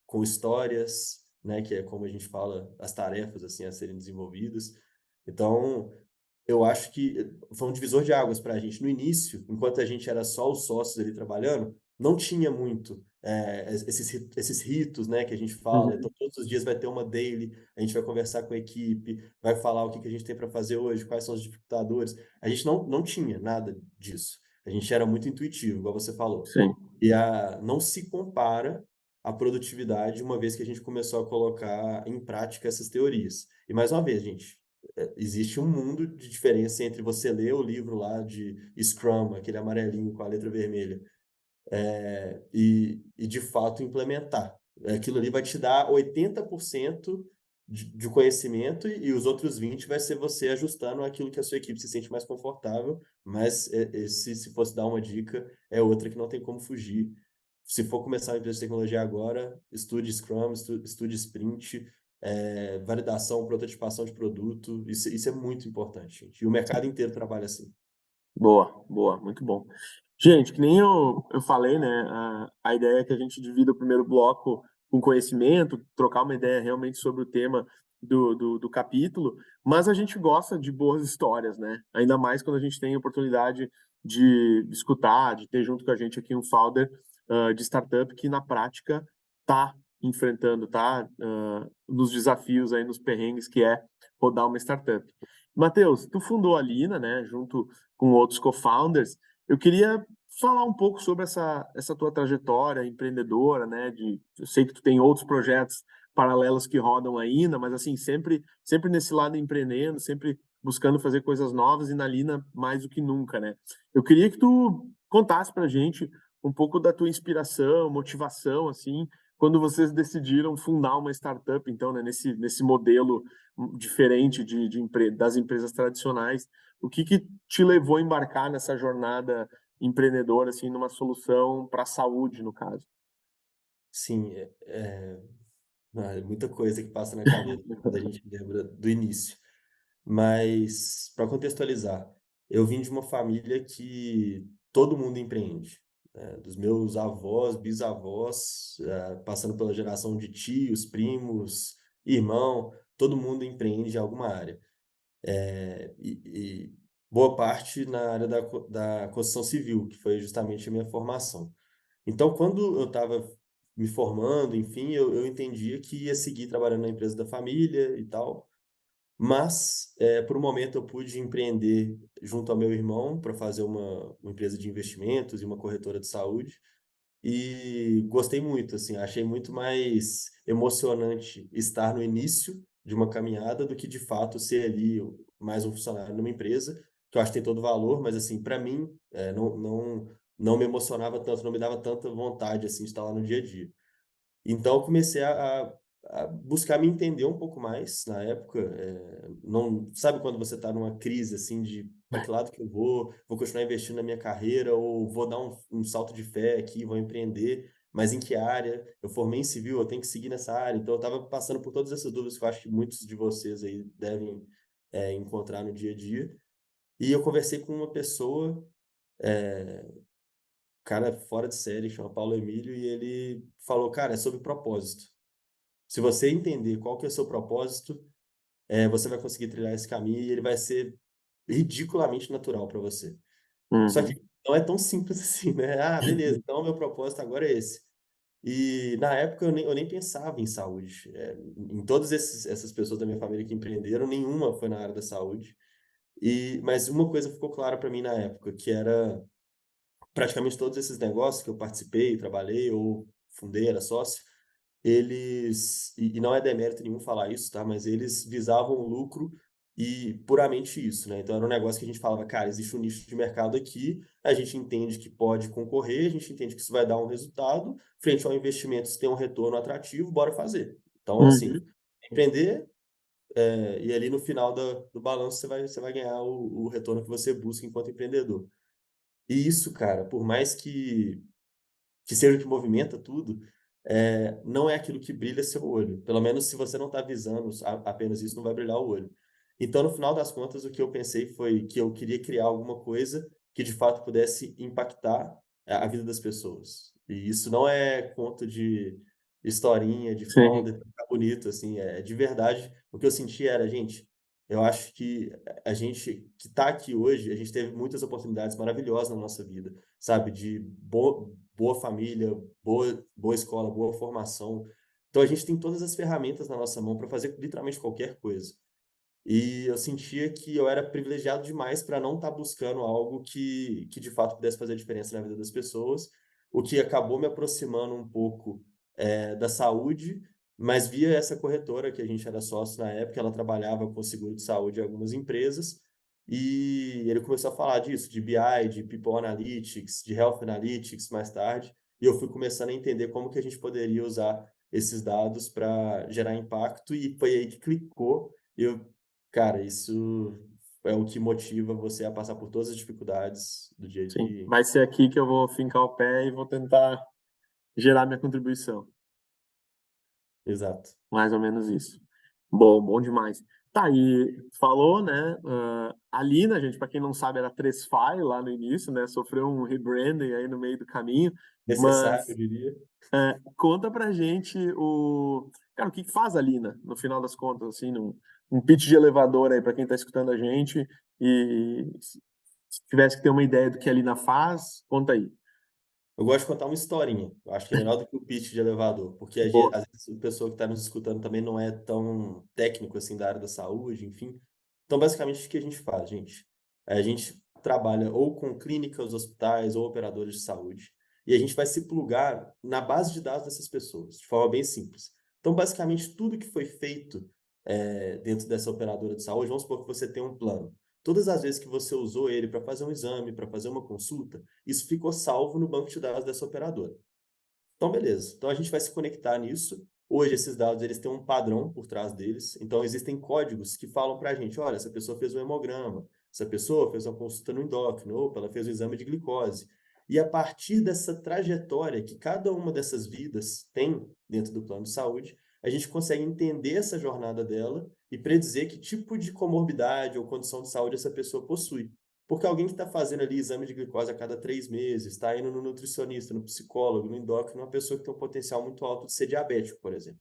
com histórias, né, que é como a gente fala, as tarefas assim a serem desenvolvidas. Então, eu acho que foi um divisor de águas para a gente. No início, enquanto a gente era só os sócios ali trabalhando, não tinha muito esses ritos, né, que a gente fala. Uhum, Então, todos os dias vai ter uma daily, a gente vai conversar com a equipe, vai falar o que que a gente tem para fazer hoje, quais são os dificultadores. A gente não tinha nada disso. A gente era muito intuitivo, igual você falou. sim, Não se compara à produtividade uma vez que a gente começou a colocar em prática essas teorias. E mais uma vez, gente, existe um mundo de diferença entre você ler o livro lá de Scrum, aquele amarelinho com a letra vermelha, e de fato implementar. Aquilo ali vai te dar 80% de conhecimento e os outros 20 vai ser você ajustando aquilo que a sua equipe se sente mais confortável, mas se fosse dar uma dica, é outra que não tem como fugir. Se for começar uma empresa de tecnologia agora, estude Scrum, estude Sprint, validação, prototipação de produto, isso é muito importante, gente. E o mercado inteiro trabalha assim. boa, boa, muito bom. Gente, que nem eu falei, né? A ideia é que a gente divida o primeiro bloco com conhecimento, trocar uma ideia realmente sobre o tema do capítulo, mas a gente gosta de boas histórias, né? Ainda mais quando a gente tem a oportunidade de escutar, de ter junto com a gente aqui um founder de startup que na prática está enfrentando, tá nos desafios aí, nos perrengues que é rodar uma startup. Matheus, tu fundou a Lina, né, junto com outros co-founders. Eu queria falar um pouco sobre essa tua trajetória empreendedora, né, eu sei que tu tem outros projetos paralelos que rodam ainda, mas assim, sempre nesse lado empreendendo, sempre buscando fazer coisas novas e na Lina mais do que nunca, né? Eu queria que tu contasse pra gente um pouco da tua inspiração, motivação, assim, quando vocês decidiram fundar uma startup, então, né, nesse modelo diferente das empresas tradicionais. O que te levou a embarcar nessa jornada empreendedora, assim, numa solução para a saúde, no caso? Sim, é muita coisa que passa na cabeça quando a gente lembra do início. Mas, para contextualizar, eu vim de uma família que todo mundo empreende. Dos meus avós, bisavós, passando pela geração de tios, primos, irmão, todo mundo empreende em alguma área. E boa parte na área da construção civil, que foi justamente a minha formação. Então, quando eu estava me formando, enfim, eu entendia que ia seguir trabalhando na empresa da família e tal, mas, por um momento eu pude empreender junto ao meu irmão para fazer uma empresa de investimentos e uma corretora de saúde, e gostei muito, assim, achei muito mais emocionante estar no início de uma caminhada do que de fato ser ali mais um funcionário numa empresa, que eu acho que tem todo o valor, mas assim, para mim, não me emocionava tanto, não me dava tanta vontade, assim, de estar lá no dia a dia. Então eu comecei a buscar me entender um pouco mais na época, não sabe quando você está numa crise, assim, de para que lado que eu vou continuar investindo na minha carreira ou vou dar um salto de fé aqui, vou empreender, mas em que área? Eu formei em civil, eu tenho que seguir nessa área, então eu estava passando por todas essas dúvidas que eu acho que muitos de vocês aí devem, encontrar no dia a dia. E eu conversei com uma pessoa, cara fora de série, chama Paulo Emílio, e ele falou: "Cara, é sobre propósito. Se você entender qual que é o seu propósito, você vai conseguir trilhar esse caminho e ele vai ser ridiculamente natural para você. Só que Uhum. não é tão simples assim, né? Ah, beleza, então meu propósito agora é esse. E na época eu nem pensava em saúde. Em todas essas pessoas da minha família que empreenderam, nenhuma foi na área da saúde. Mas uma coisa ficou clara para mim na época, que era praticamente todos esses negócios que eu participei, trabalhei ou fundei, era sócio, eles não é demérito nenhum falar isso, tá, mas eles visavam o lucro e puramente isso, né, então era um negócio que a gente falava: "Cara, existe um nicho de mercado aqui, a gente entende que pode concorrer, a gente entende que isso vai dar um resultado, frente ao investimento se tem um retorno atrativo, bora fazer". Então, assim, Uhum. empreender, e ali no final do balanço você vai ganhar o retorno que você busca enquanto empreendedor. E isso, cara, por mais que seja o que movimenta tudo, não é aquilo que brilha seu olho. Pelo menos se você não está visando apenas isso, não vai brilhar o olho. Então, no final das contas, o que eu pensei foi que eu queria criar alguma coisa que de fato pudesse impactar a vida das pessoas. E isso não é conto de historinha, de Sim, founder, pra ficar bonito, assim, é de verdade. O que eu senti era, gente, eu acho que a gente que está aqui hoje, a gente teve muitas oportunidades maravilhosas na nossa vida, sabe, de boa família, boa escola, boa formação. Então a gente tem todas as ferramentas na nossa mão para fazer literalmente qualquer coisa. E eu sentia que eu era privilegiado demais para não estar buscando algo que de fato pudesse fazer diferença na vida das pessoas, o que acabou me aproximando um pouco, da saúde, mas via essa corretora que a gente era sócio na época, ela trabalhava com seguro de saúde em algumas empresas, e ele começou a falar disso, de BI, de People Analytics, de Health Analytics mais tarde, e eu fui começando a entender como que a gente poderia usar esses dados para gerar impacto, e foi aí que clicou. Eu Cara, isso é o que motiva você a passar por todas as dificuldades do dia sim. de Vai ser aqui que eu vou fincar o pé e vou tentar gerar minha contribuição. exato. Mais ou menos isso. Bom, bom demais. Tá, e falou, né? A Lina, gente, para quem não sabe, era Tresfy lá no início, né? Sofreu um rebranding aí no meio do caminho, Necessário, eu mas diria. conta pra gente cara, o que que faz a Lina, no final das contas, assim, um pitch de elevador aí para quem tá escutando a gente e se tivesse que ter uma ideia do que a Lina faz, conta aí. Eu gosto de contar uma historinha. Eu acho que é melhor do que o pitch de elevador, porque a gen Boa. às vezes a pessoa que está nos escutando também não é tão técnico, assim, da área da saúde, enfim. Então, basicamente, o que a gente faz, gente? A gente trabalha ou com clínicas, hospitais ou operadores de saúde, e a gente vai se plugar na base de dados dessas pessoas, de forma bem simples. Então, basicamente, tudo que foi feito dentro dessa operadora de saúde, vamos supor que você tem um plano. Todas as vezes que você usou ele para fazer um exame, para fazer uma consulta, isso ficou salvo no banco de dados dessa operadora. Então, beleza. Então, a gente vai se conectar nisso. Hoje, esses dados eles têm um padrão por trás deles. Então, existem códigos que falam para a gente: olha, essa pessoa fez um hemograma, essa pessoa fez uma consulta no endócrino, opa, ela fez um exame de glicose. E a partir dessa trajetória que cada uma dessas vidas tem dentro do plano de saúde, a gente consegue entender essa jornada dela e predizer que tipo de comorbidade ou condição de saúde essa pessoa possui. Porque alguém que está fazendo ali exame de glicose a cada 3 meses, está indo no nutricionista, no psicólogo, no endócrino, é uma pessoa que tem um potencial muito alto de ser diabético, por exemplo.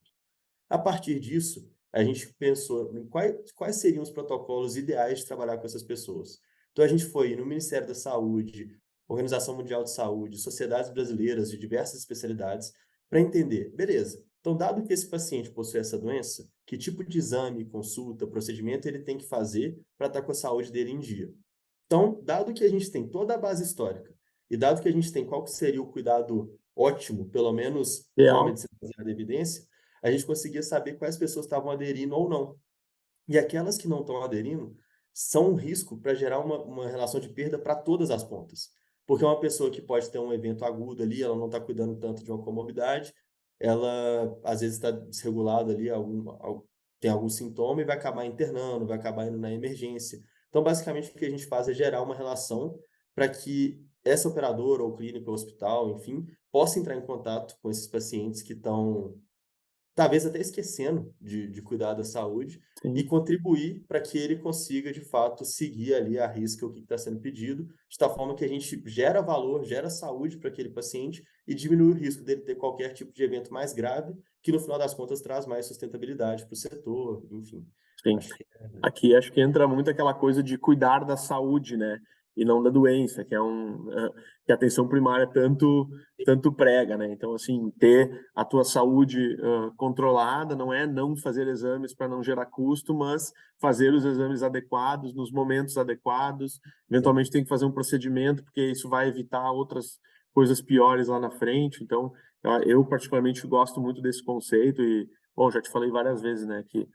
A partir disso, a gente pensou em quais seriam os protocolos ideais de trabalhar com essas pessoas. Então, a gente foi no Ministério da Saúde, Organização Mundial de Saúde, sociedades brasileiras de diversas especialidades, para entender, beleza, então, dado que esse paciente possui essa doença, que tipo de exame, consulta, procedimento ele tem que fazer para estar com a saúde dele em dia? Então, dado que a gente tem toda a base histórica e dado que a gente tem qual que seria o cuidado ótimo, pelo menos Real. formalmente sendo baseado em evidência, a gente conseguia saber quais pessoas estavam aderindo ou não. E aquelas que não estão aderindo são um risco para gerar uma relação de perda para todas as pontas. Porque uma pessoa que pode ter um evento agudo ali, ela não está cuidando tanto de uma comorbidade, ela às vezes está desregulada ali, tem algum sintoma e vai acabar internando, vai acabar indo na emergência. Então, basicamente, o que a gente faz é gerar uma relação para que essa operadora ou clínica ou hospital, enfim, possa entrar em contato com esses pacientes que estão talvez até esquecendo de cuidar da saúde e Sim. contribuir para que ele consiga, de fato, seguir ali à risca o que está sendo pedido, de tal forma que a gente gera valor, gera saúde para aquele paciente e diminui o risco dele ter qualquer tipo de evento mais grave, que no final das contas traz mais sustentabilidade para o setor, enfim. Sim. Acho que Aqui acho que entra muito aquela coisa de cuidar da saúde, né? E não da doença, que a atenção primária tanto prega, né? Então, assim, ter a tua saúde controlada não é não fazer exames para não gerar custo, mas fazer os exames adequados, nos momentos adequados. sim, Eventualmente tem que fazer um procedimento, porque isso vai evitar outras coisas piores lá na frente. Então, eu particularmente gosto muito desse conceito e, bom, já te falei várias vezes, né, que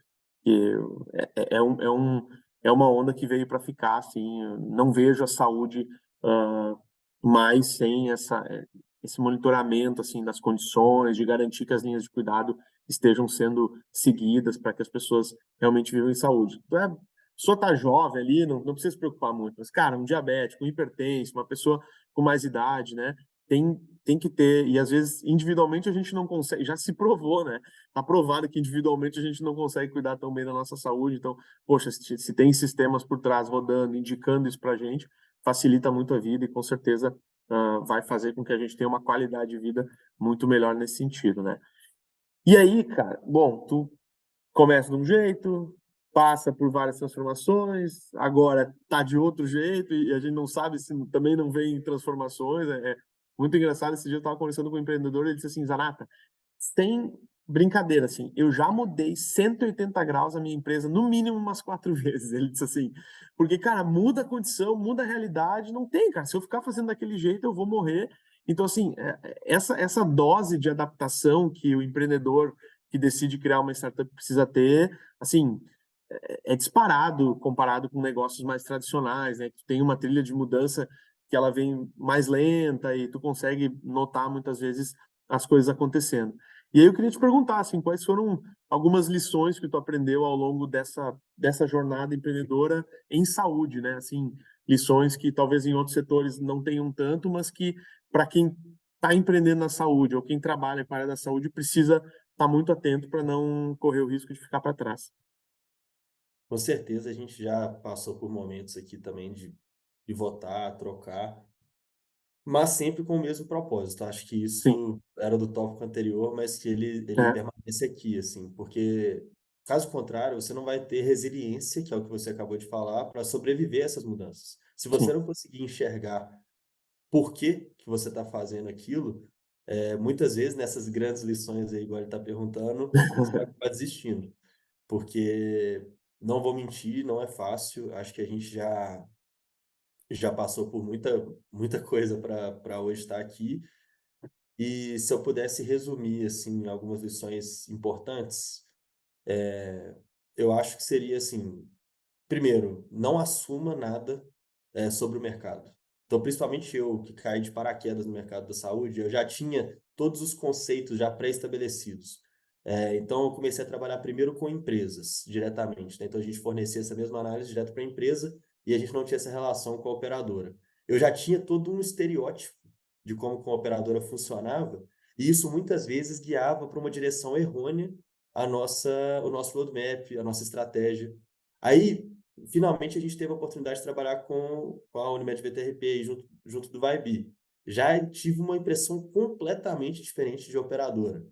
é uma onda que veio para ficar, assim. Eu não vejo a saúde ah, mais sem esse monitoramento, assim, das condições, de garantir que as linhas de cuidado estejam sendo seguidas para que as pessoas realmente vivam em saúde. Então, a pessoa tá jovem ali, não precisa se preocupar muito, mas, cara, um diabético, um hipertenso, uma pessoa com mais idade, né, tem que ter, e às vezes individualmente a gente não consegue, já se provou, né? Tá provado que individualmente a gente não consegue cuidar tão bem da nossa saúde. Então, poxa, se tem sistemas por trás rodando, indicando isso para a gente, facilita muito a vida e com certeza vai fazer com que a gente tenha uma qualidade de vida muito melhor nesse sentido, né? E aí, cara, bom, tu começa de um jeito, passa por várias transformações, agora tá de outro jeito e a gente não sabe se também não vem transformações. É muito engraçado. Esse dia eu estava conversando com um empreendedor e ele disse assim: Zanata, sem brincadeira, assim, eu já mudei 180 graus a minha empresa, no mínimo umas 4 vezes. Ele disse assim, porque, cara, muda a condição, muda a realidade, não tem, cara. Se eu ficar fazendo daquele jeito, eu vou morrer. Então, assim, essa dose de adaptação que o empreendedor que decide criar uma startup precisa ter, assim, é disparado comparado com negócios mais tradicionais, né? Que tem uma trilha de mudança que ela vem mais lenta e tu consegue notar muitas vezes as coisas acontecendo. E aí eu queria te perguntar, assim, quais foram algumas lições que tu aprendeu ao longo dessa jornada empreendedora em saúde, né? Assim, lições que talvez em outros setores não tenham tanto, mas que para quem está empreendendo na saúde ou quem trabalha para a área da saúde precisa estar muito atento para não correr o risco de ficar para trás. com certeza a gente já passou por momentos aqui também de votar, trocar, mas sempre com o mesmo propósito. Acho que Sim, isso era do tópico anterior, mas que ele é, permanece aqui, assim, porque caso contrário, você não vai ter resiliência, que é o que você acabou de falar, para sobreviver a essas mudanças. Se sim. você não conseguir enxergar por que você está fazendo aquilo, muitas vezes nessas grandes lições aí, igual ele está perguntando, você vai acabar desistindo, porque não vou mentir, não é fácil. Acho que a gente já passou por muita coisa para hoje estar aqui. E se eu pudesse resumir, assim, algumas lições importantes, eu acho que seria assim: primeiro, não assuma nada, sobre o mercado. Então, principalmente eu, que caí de paraquedas no mercado da saúde, eu já tinha todos os conceitos já pré-estabelecidos. Então eu comecei a trabalhar primeiro com empresas, diretamente, né. Então a gente fornecia essa mesma análise direto para a empresa e a gente não tinha essa relação com a operadora. Eu já tinha todo um estereótipo de como que uma operadora funcionava, e isso muitas vezes guiava para uma direção errônea o nosso roadmap, a nossa estratégia. Aí, finalmente, a gente teve a oportunidade de trabalhar com a Unimed VTRP junto do Vibe. Já tive uma impressão completamente diferente de operadora.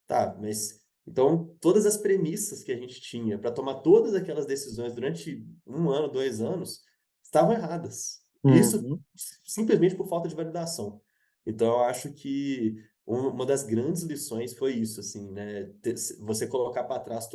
Tá, mas então todas as premissas que a gente tinha para tomar todas aquelas decisões durante 1 ano, 2 anos, estavam erradas. E isso Uhum. simplesmente por falta de validação. Então eu acho que uma das grandes lições foi isso, assim, né, você colocar para trás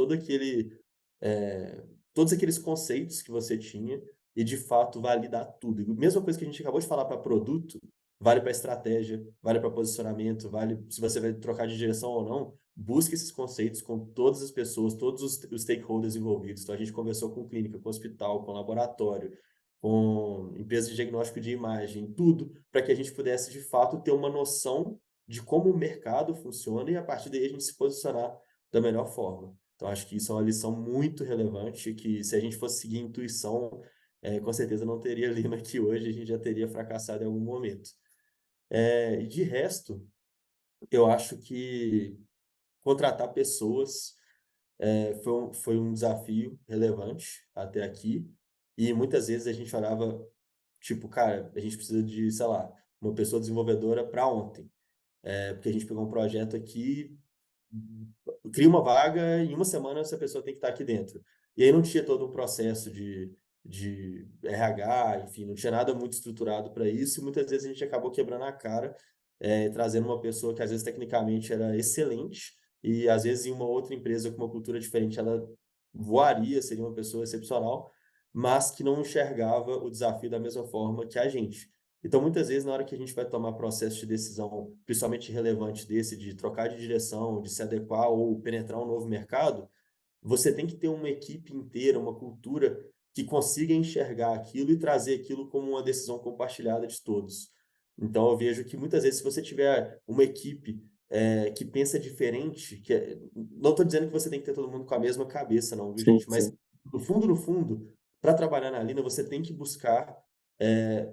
eh, todos aqueles conceitos que você tinha e de fato validar tudo. E mesma coisa que a gente acabou de falar para produto, vale para estratégia, vale para posicionamento, vale se você vai trocar de direção ou não. Busque esses conceitos com todas as pessoas, todos os stakeholders envolvidos. Então, a gente conversou com clínica, com hospital, com laboratório, com empresa de diagnóstico de imagem, tudo, para que a gente pudesse, de fato, ter uma noção de como o mercado funciona e, a partir daí, a gente se posicionar da melhor forma. Então, acho que isso é uma lição muito relevante, que se a gente fosse seguir intuição, com certeza não teria Lima aqui hoje, a gente já teria fracassado em algum momento. E de resto, eu acho que contratar pessoas foi um desafio relevante até aqui. E muitas vezes a gente olhava, tipo, cara, a gente precisa de, sei lá, uma pessoa desenvolvedora para ontem. Porque a gente pegou um projeto aqui, cria uma vaga, e em uma semana essa pessoa tem que estar aqui dentro. E aí não tinha todo um processo de RH, enfim, não tinha nada muito estruturado para isso, e muitas vezes a gente acabou quebrando a cara, trazendo uma pessoa que às vezes tecnicamente era excelente, e às vezes em uma outra empresa com uma cultura diferente ela voaria, seria uma pessoa excepcional, mas que não enxergava o desafio da mesma forma que a gente. Então, muitas vezes, na hora que a gente vai tomar processo de decisão, principalmente relevante desse, de trocar de direção, de se adequar ou penetrar um novo mercado, você tem que ter uma equipe inteira, uma cultura que consiga enxergar aquilo e trazer aquilo como uma decisão compartilhada de todos. Então, eu vejo que muitas vezes, se você tiver uma equipe que pensa diferente, não estou dizendo que você tem que ter todo mundo com a mesma cabeça, não, viu, Sim, gente? Mas, sim. no fundo, para trabalhar na Lina, você tem que buscar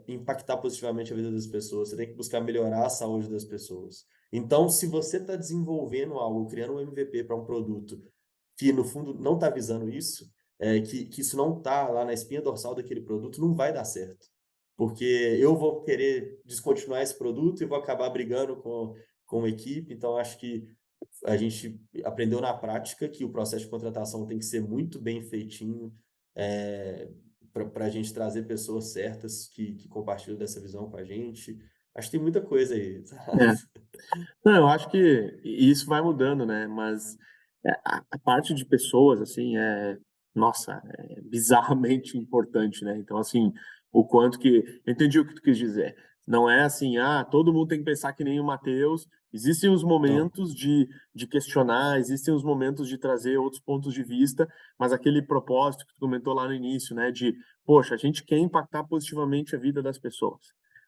impactar positivamente a vida das pessoas, você tem que buscar melhorar a saúde das pessoas. Então, se você está desenvolvendo algo, criando um MVP para um produto que no fundo não está visando isso, que isso não está lá na espinha dorsal daquele produto, não vai dar certo. Porque eu vou querer descontinuar esse produto e vou acabar brigando com a equipe, então acho que a gente aprendeu na prática que o processo de contratação tem que ser muito bem feitinho, para a gente trazer pessoas certas que compartilham dessa visão com a gente. Acho que tem muita coisa aí, sabe? É. Não, eu acho que isso vai mudando, né? Mas a parte de pessoas, assim, nossa, é bizarramente importante, né? Então, assim, o quanto que. Eu entendi o que tu quis dizer. Não é assim, todo mundo tem que pensar que nem o Matheus. Existem os Não, momentos de questionar, existem os momentos de trazer outros pontos de vista, mas aquele propósito que tu comentou lá no início, né? De, poxa, a gente quer impactar positivamente a vida das pessoas.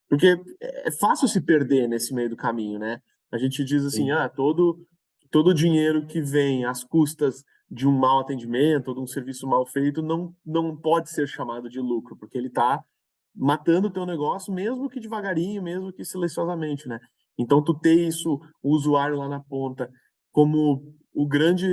Porque é fácil se perder nesse meio do caminho, né? A gente diz assim, sim. todo o dinheiro que vem às custas de um mau atendimento ou de um serviço mal feito não pode ser chamado de lucro, porque ele está matando o teu negócio, mesmo que devagarinho, mesmo que silenciosamente, né? Então, tu ter isso, o usuário lá na ponta, como o grande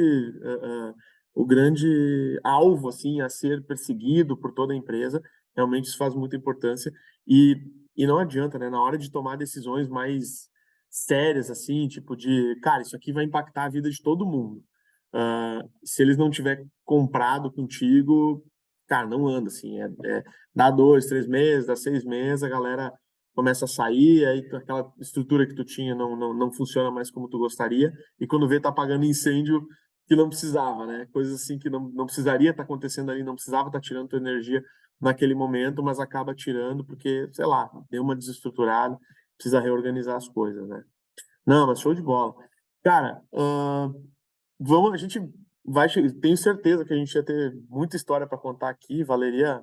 alvo, assim, a ser perseguido por toda a empresa, realmente isso faz muita importância e, e não adianta, né? Na hora de tomar decisões mais sérias, assim, tipo de, cara, isso aqui vai impactar a vida de todo mundo. Se eles não tiver comprado contigo, cara, não anda, assim, dá 2, 3 meses, dá 6 meses, a galera começa a sair, aí aquela estrutura que tu tinha não funciona mais como tu gostaria, e quando vê, tá apagando incêndio que não precisava, né? Coisas assim que não precisaria estar acontecendo ali, não precisava estar tirando tua energia naquele momento, mas acaba tirando porque, sei lá, deu uma desestruturada, precisa reorganizar as coisas, né? Não, mas show de bola. Cara, a gente tenho certeza que a gente ia ter muita história para contar aqui, valeria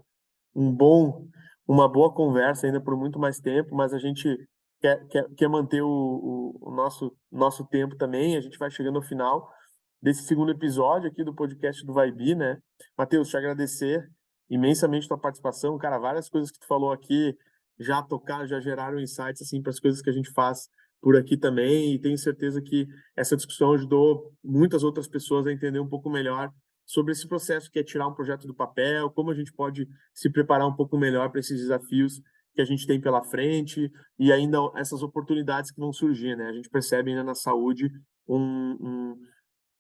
um bom, uma boa conversa ainda por muito mais tempo, mas a gente quer manter o nosso tempo também. A gente vai chegando ao final desse segundo episódio aqui do podcast do Vibe, né? Matheus, te agradecer imensamente tua participação. Cara, várias coisas que tu falou aqui já tocaram, já geraram insights assim para as coisas que a gente faz por aqui também, e tenho certeza que essa discussão ajudou muitas outras pessoas a entender um pouco melhor sobre esse processo que é tirar um projeto do papel, como a gente pode se preparar um pouco melhor para esses desafios que a gente tem pela frente e ainda essas oportunidades que vão surgir, né? A gente percebe ainda na saúde um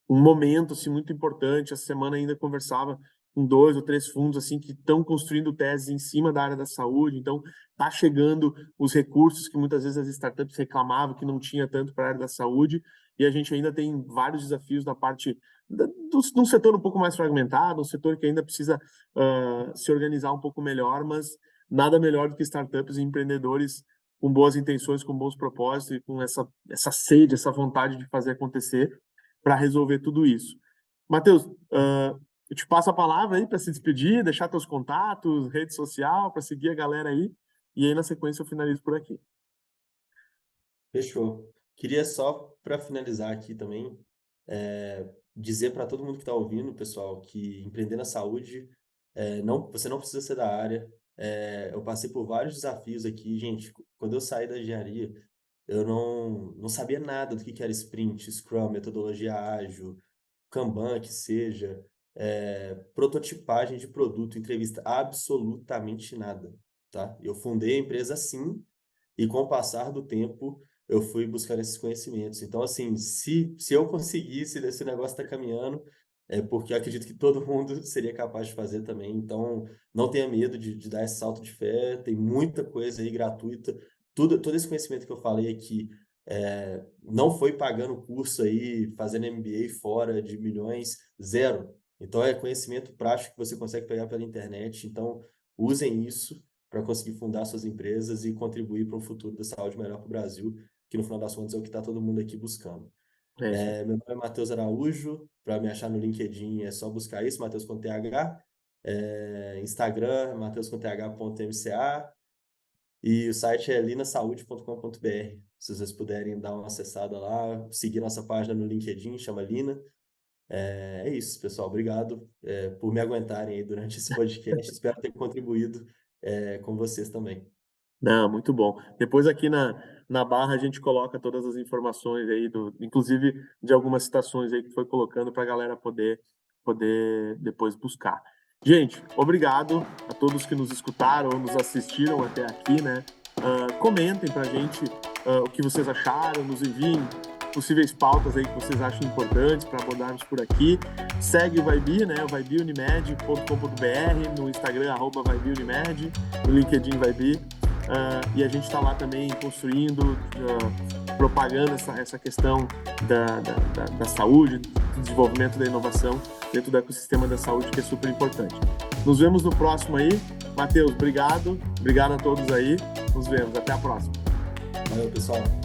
momento assim muito importante. Essa semana ainda conversava com 2 ou 3 fundos assim que estão construindo teses em cima da área da saúde, então tá chegando os recursos que muitas vezes as startups reclamavam que não tinha tanto para a área da saúde, e a gente ainda tem vários desafios na parte de um setor um pouco mais fragmentado, um setor que ainda precisa se organizar um pouco melhor, mas nada melhor do que startups e empreendedores com boas intenções, com bons propósitos e com essa sede, essa vontade de fazer acontecer para resolver tudo isso. Matheus, eu te passo a palavra aí para se despedir, deixar teus contatos, rede social, para seguir a galera aí, e aí na sequência eu finalizo por aqui. Fechou. Queria só, para finalizar aqui também, dizer para todo mundo que está ouvindo, pessoal, que empreender na saúde, você não precisa ser da área. Eu passei por vários desafios aqui, gente. Quando eu saí da engenharia, eu não sabia nada do que era sprint, Scrum, metodologia ágil, Kanban, que seja, prototipagem de produto, entrevista, absolutamente nada, tá? Eu fundei a empresa assim, e com o passar do tempo, eu fui buscando esses conhecimentos. Então, assim, se eu conseguisse, esse negócio está caminhando, é porque eu acredito que todo mundo seria capaz de fazer também. Então, não tenha medo de dar esse salto de fé, tem muita coisa aí gratuita. Todo esse conhecimento que eu falei aqui, não foi pagando curso aí, fazendo MBA fora de milhões, zero. Então, é conhecimento prático que você consegue pegar pela internet. Então, usem isso para conseguir fundar suas empresas e contribuir para um futuro da saúde melhor para o Brasil, que no final das contas é o que está todo mundo aqui buscando. Meu nome é Matheus Araújo, para me achar no LinkedIn é só buscar isso, Matheus com TH, Instagram, mateus.th.mca, e o site é linasaude.com.br. Se vocês puderem dar uma acessada lá, seguir nossa página no LinkedIn, chama Lina. É isso, pessoal. Obrigado por me aguentarem aí durante esse podcast. Espero ter contribuído com vocês também. Não, muito bom. Depois aqui na barra a gente coloca todas as informações aí, inclusive de algumas citações aí que foi colocando para a galera poder depois buscar. Gente, obrigado a todos que nos escutaram ou nos assistiram até aqui, né? Comentem para a gente o que vocês acharam, nos enviem possíveis pautas aí que vocês acham importantes para abordarmos por aqui. Segue o Vibe, né? O vibeunimed.com.br, no Instagram, @vibeunimed, no LinkedIn Vibe. E a gente está lá também construindo, propagando essa questão da saúde, do desenvolvimento da inovação dentro do ecossistema da saúde, que é super importante. Nos vemos no próximo aí. Matheus, obrigado. Obrigado a todos aí. Nos vemos. Até a próxima. Valeu, pessoal.